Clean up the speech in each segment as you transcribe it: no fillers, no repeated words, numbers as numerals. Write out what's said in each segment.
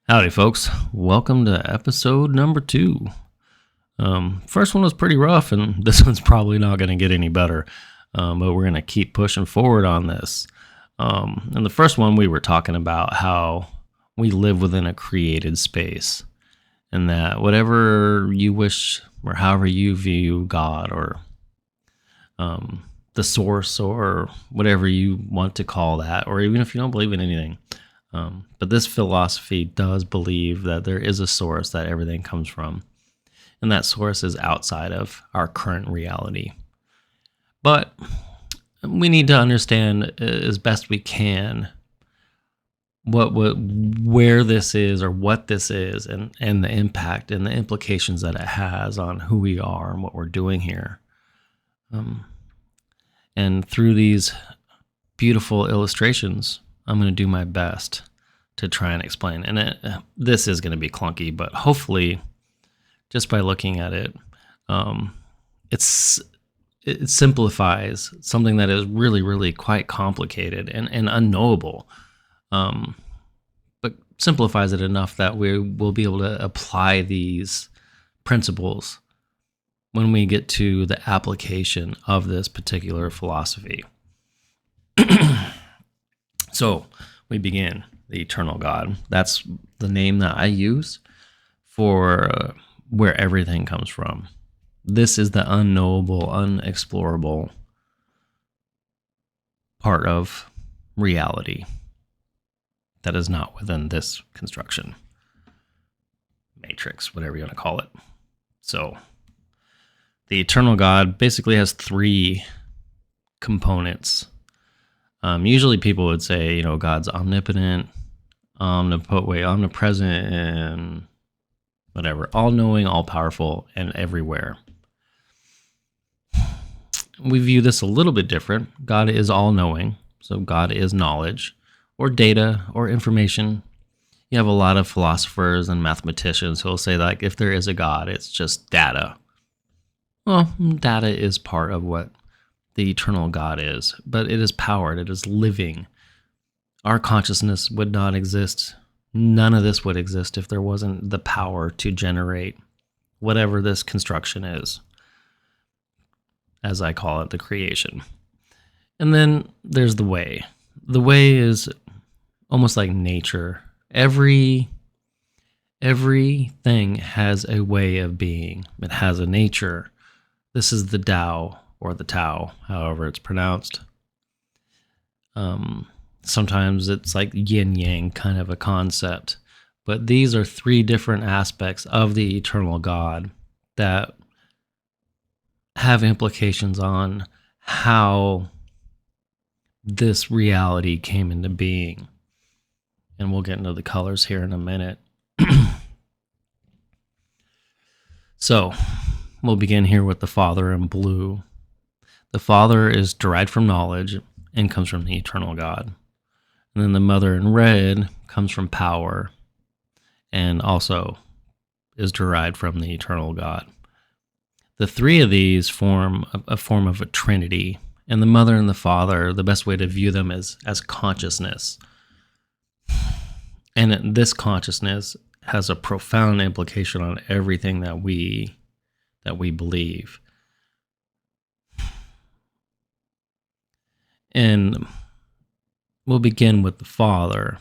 Howdy, folks. Welcome to episode number 2. First one was pretty rough, and this one's probably not going to get any better, but we're going to keep pushing forward on this. In the first one, we were talking about how we live within a created space, and that whatever you wish or however you view God or the source or whatever you want to call that, or even if you don't believe in anything, but this philosophy does believe that there is a source that everything comes from, and that source is outside of our current reality. But we need to understand as best we can where this is or what this is, and the impact and the implications that it has on who we are and what we're doing here. And through these beautiful illustrations, I'm going to do my best to try and explain. And this is going to be clunky, but hopefully, just by looking at it, it simplifies something that is really, really quite complicated and unknowable, but simplifies it enough that we will be able to apply these principles when we get to the application of this particular philosophy. So we begin the eternal God. That's the name that I use for where everything comes from. This is the unknowable, unexplorable part of reality that is not within this construction, matrix, whatever you want to call it. So the eternal God basically has 3 components. Usually people would say, God's omnipotent, omnipresent, and whatever, all-knowing, all-powerful, and everywhere. We view this a little bit different. God is all-knowing, so God is knowledge, or data, or information. You have a lot of philosophers and mathematicians who will say, like, if there is a God, it's just data. Well, data is part of what the eternal God is, but it is powered, it is living. Our consciousness would not exist. None of this would exist if there wasn't the power to generate whatever this construction is, as I call it, the creation. And then there's the way. The way is almost like nature. Everything has a way of being. It has a nature. This is the Tao, or the Tao, however it's pronounced. Sometimes it's like yin-yang kind of a concept. But these are 3 different aspects of the eternal God that have implications on how this reality came into being. And we'll get into the colors here in a minute. So we'll begin here with the Father in blue. The Father is derived from knowledge and comes from the eternal God. And then the Mother in red comes from power and also is derived from the eternal God. The 3 of these form a form of a trinity. And the Mother and the Father, the best way to view them is as consciousness. And this consciousness has a profound implication on everything that we believe. And we'll begin with the Father.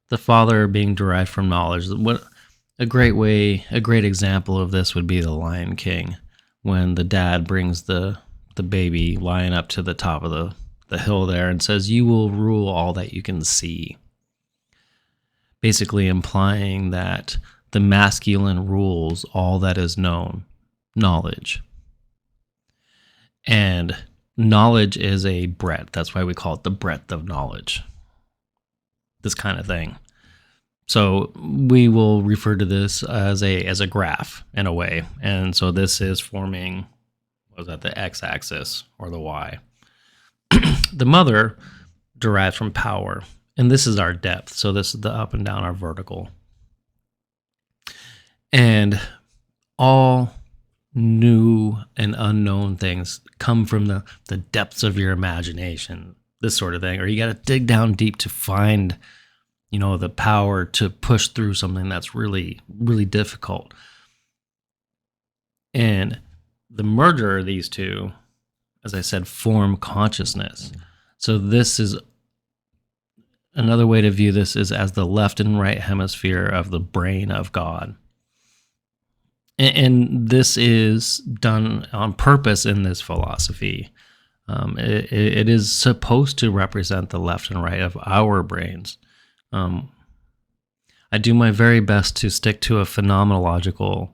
The Father being derived from knowledge. What a great example of this would be the Lion King, when the dad brings the baby lion up to the top of the hill there and says, "You will rule all that you can see." Basically implying that the masculine rules all that is known, knowledge. And knowledge is a breadth. That's why we call it the breadth of knowledge. This kind of thing. So we will refer to this as a graph in a way. And so this is forming, the x-axis or the y. The Mother derives from power. And this is our depth. So this is the up and down, our vertical. And all new and unknown things come from the depths of your imagination, this sort of thing. Or you got to dig down deep to find, the power to push through something that's really, really difficult. And the merger of these two, as I said, form consciousness. So this is another way to view this is as the left and right hemisphere of the brain of God. And this is done on purpose in this philosophy. It is supposed to represent the left and right of our brains. I do my very best to stick to a phenomenological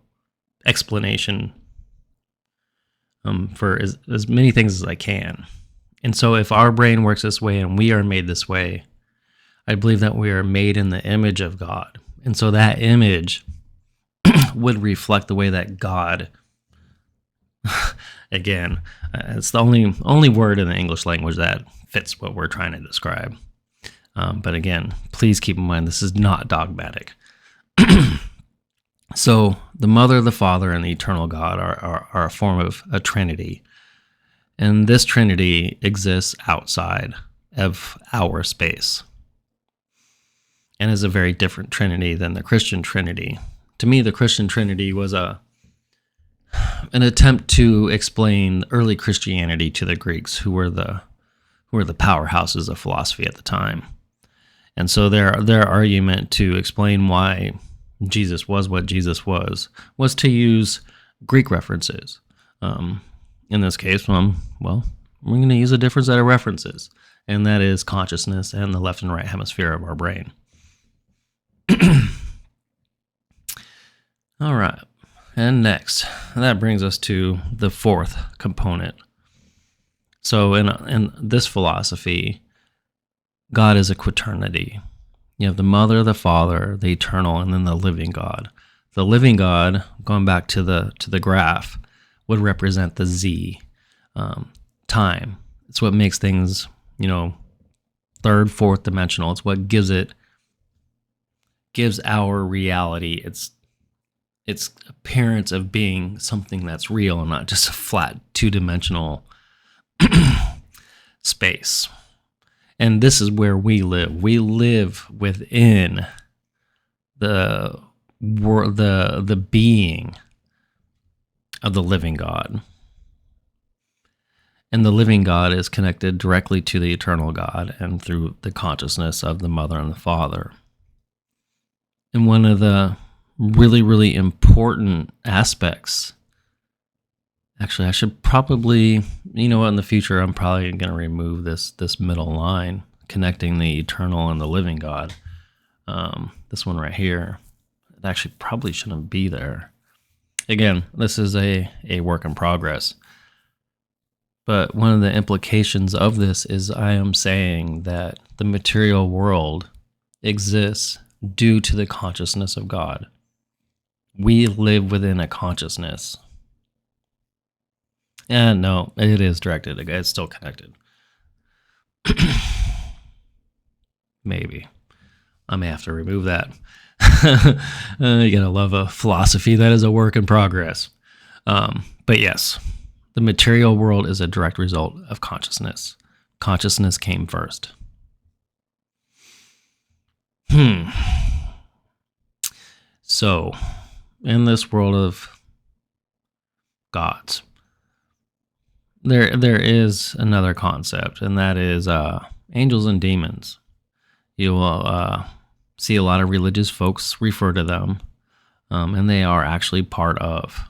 explanation for as many things as I can. And so if our brain works this way and we are made this way, I believe that we are made in the image of God. And so that image would reflect the way that God, again, it's the only word in the English language that fits what we're trying to describe. But again, please keep in mind, this is not dogmatic. So the Mother, the Father, and the eternal God are a form of a trinity. And this trinity exists outside of our space and is a very different trinity than the Christian trinity. To me, the Christian trinity was an attempt to explain early Christianity to the Greeks, who were the powerhouses of philosophy at the time. And so their argument to explain why Jesus was what Jesus was to use Greek references. In this case, well, we're going to use a different set of references, and that is consciousness and the left and right hemisphere of our brain. All right, and next, that brings us to the fourth component. So in this philosophy, God is a quaternity. You have the Mother, the Father, the eternal, and then the living God. The living God, going back to the graph, would represent the Z, time. It's what makes things, third, fourth dimensional. It's what gives our reality its appearance of being something that's real and not just a flat two-dimensional space. And this is where we live. We live within the being of the living God. And the living God is connected directly to the eternal God and through the consciousness of the Mother and the Father. And one of the really, really important aspects, actually, I should probably, in the future, I'm probably going to remove this middle line connecting the eternal and the living God. This one right here, it actually probably shouldn't be there. Again, this is a work in progress. But one of the implications of this is I am saying that the material world exists due to the consciousness of God. We live within a consciousness. And no, it is directed. It's still connected. Maybe. I may have to remove that. You gotta love a philosophy that is a work in progress. But yes, the material world is a direct result of consciousness. Consciousness came first. So, in this world of gods, there is another concept, and that is angels and demons. You will see a lot of religious folks refer to them, and they are actually part of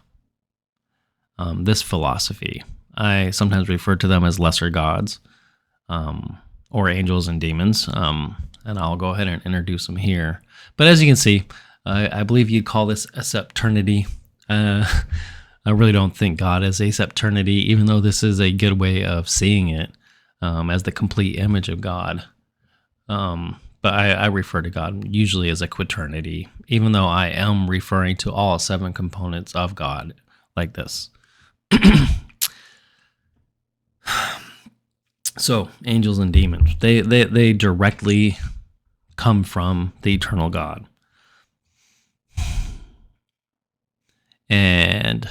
this philosophy. I sometimes refer to them as lesser gods, or angels and demons, and I'll go ahead and introduce them here. But as you can see, I believe you'd call this a septernity. I really don't think God is a septernity, even though this is a good way of seeing it as the complete image of God. But I refer to God usually as a quaternity, even though I am referring to all 7 components of God like this. So, angels and demons, they directly come from the eternal God. And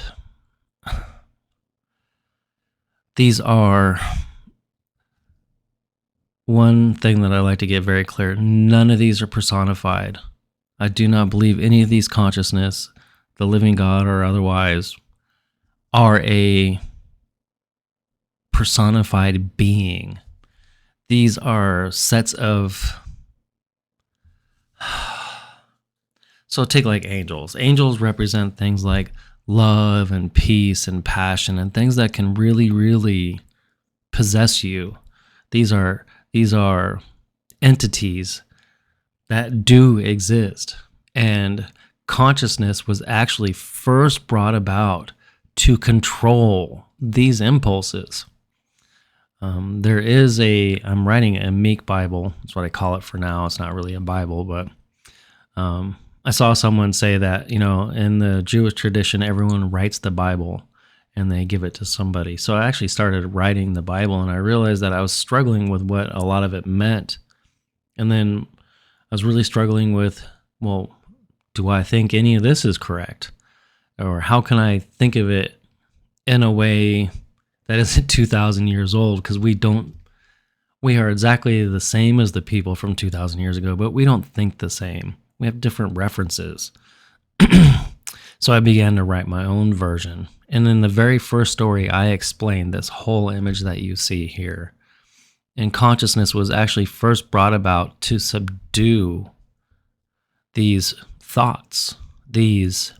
these are one thing that I like to get very clear: none of these are personified. I do not believe any of these consciousness, the living God or otherwise, are a personified being. These are sets of... So take like angels. Angels represent things like love and peace and passion and things that can really, really possess you. These are entities that do exist. And consciousness was actually first brought about to control these impulses. I'm writing a meek Bible. That's what I call it for now. It's not really a Bible, but I saw someone say that, in the Jewish tradition, everyone writes the Bible and they give it to somebody. So I actually started writing the Bible, and I realized that I was struggling with what a lot of it meant. And then I was really struggling with, well, do I think any of this is correct? Or how can I think of it in a way that isn't 2,000 years old? Because we are exactly the same as the people from 2,000 years ago, but we don't think the same. We have different references. So I began to write my own version. And in the very first story, I explained this whole image that you see here. And consciousness was actually first brought about to subdue these thoughts, these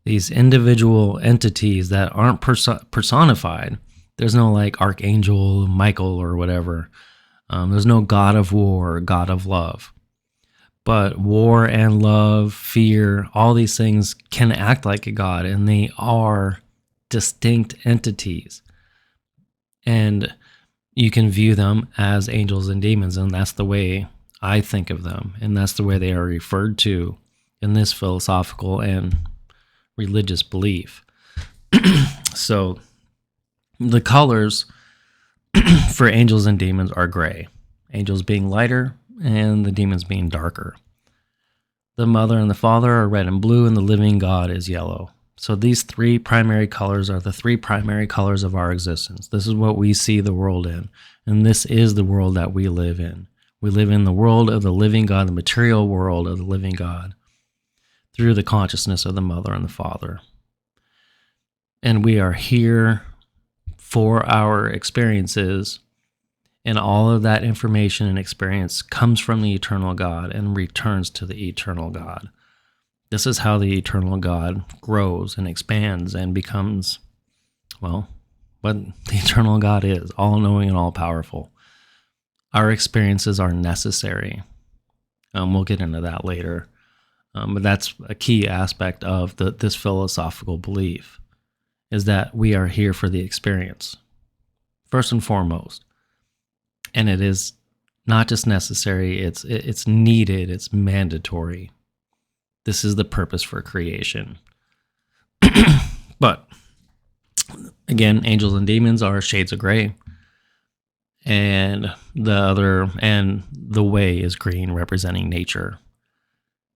individual entities that aren't personified. There's no like Archangel Michael or whatever. There's no God of war or God of love. But war and love, fear, all these things can act like a god, and they are distinct entities. And you can view them as angels and demons, and that's the way I think of them, and that's the way they are referred to in this philosophical and religious belief. So the colors for angels and demons are gray. Angels being lighter and the demons being darker. The mother and the father are red and blue, and the living God is yellow. So these three primary colors are the three primary colors of our existence. This is what we see the world in, and this is the world that we live in. We live in the world of the living God, the material world of the living God, through the consciousness of the mother and the father. And we are here for our experiences, and all of that information and experience comes from the eternal God and returns to the eternal God. This is how the eternal God grows and expands and becomes, well, what the eternal God is, all-knowing and all-powerful. Our experiences are necessary. We'll get into that later. But that's a key aspect of this philosophical belief, is that we are here for the experience, first and foremost. And it is not just necessary, it's needed, it's mandatory. This is the purpose for creation. But again, angels and demons are shades of gray. And the way is green, representing nature.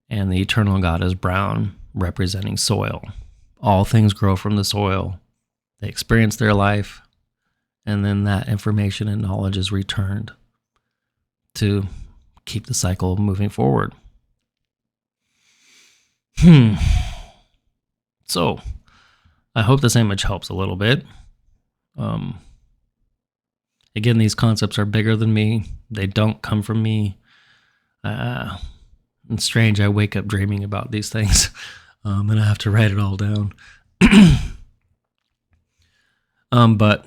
And the eternal God is brown, representing soil. All things grow from the soil. They experience their life, and then that information and knowledge is returned to keep the cycle moving forward. So, I hope this image helps a little bit. Again, these concepts are bigger than me. They don't come from me. It's strange, I wake up dreaming about these things, and I have to write it all down. But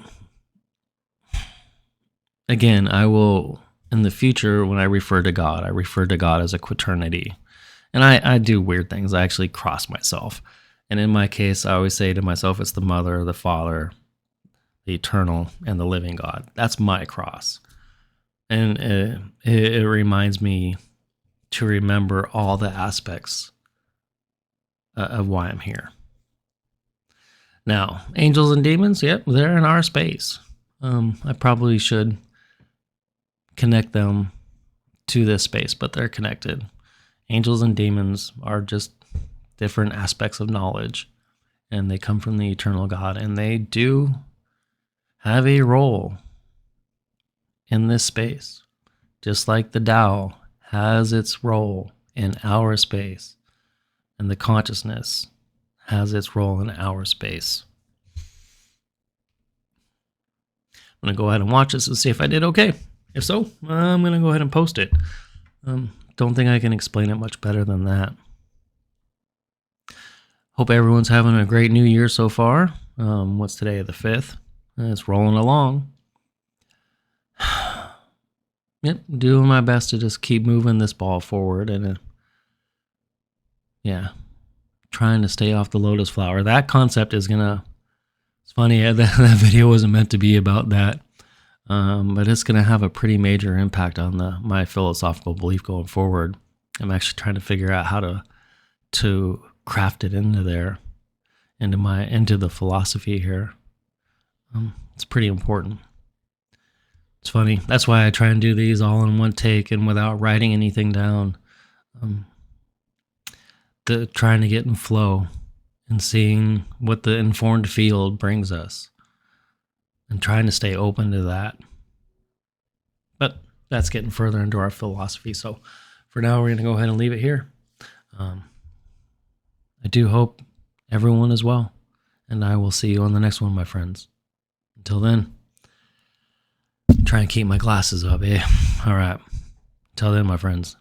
again, I will, in the future, when I refer to God as a quaternity. And I do weird things. I actually cross myself. And in my case, I always say to myself, it's the Mother, the Father, the Eternal, and the Living God. That's my cross. And it reminds me to remember all the aspects of why I'm here. Now, angels and demons, yep, they're in our space. I probably should connect them to this space, but they're connected. Angels and demons are just different aspects of knowledge, and they come from the eternal God, and they do have a role in this space, just like the Tao has its role in our space, and the consciousness has its role in our space. I'm going to go ahead and watch this and see if I did okay. If so, I'm going to go ahead and post it. Don't think I can explain it much better than that. Hope everyone's having a great new year so far. What's today, the 5th? It's rolling along. Yep, doing my best to just keep moving this ball forward and trying to stay off the lotus flower. That concept is gonna, it's funny, that video wasn't meant to be about that, but it's gonna have a pretty major impact on my philosophical belief going forward. I'm actually trying to figure out how to craft it into there, into the philosophy here. It's pretty important. It's funny. That's why I try and do these all in one take and without writing anything down. Trying to get in flow and seeing what the informed field brings us and trying to stay open to that. But that's getting further into our philosophy. So for now, we're going to go ahead and leave it here. I do hope everyone is well, and I will see you on the next one, my friends. Until then, try and keep my glasses up, eh? All right. Till then, my friends.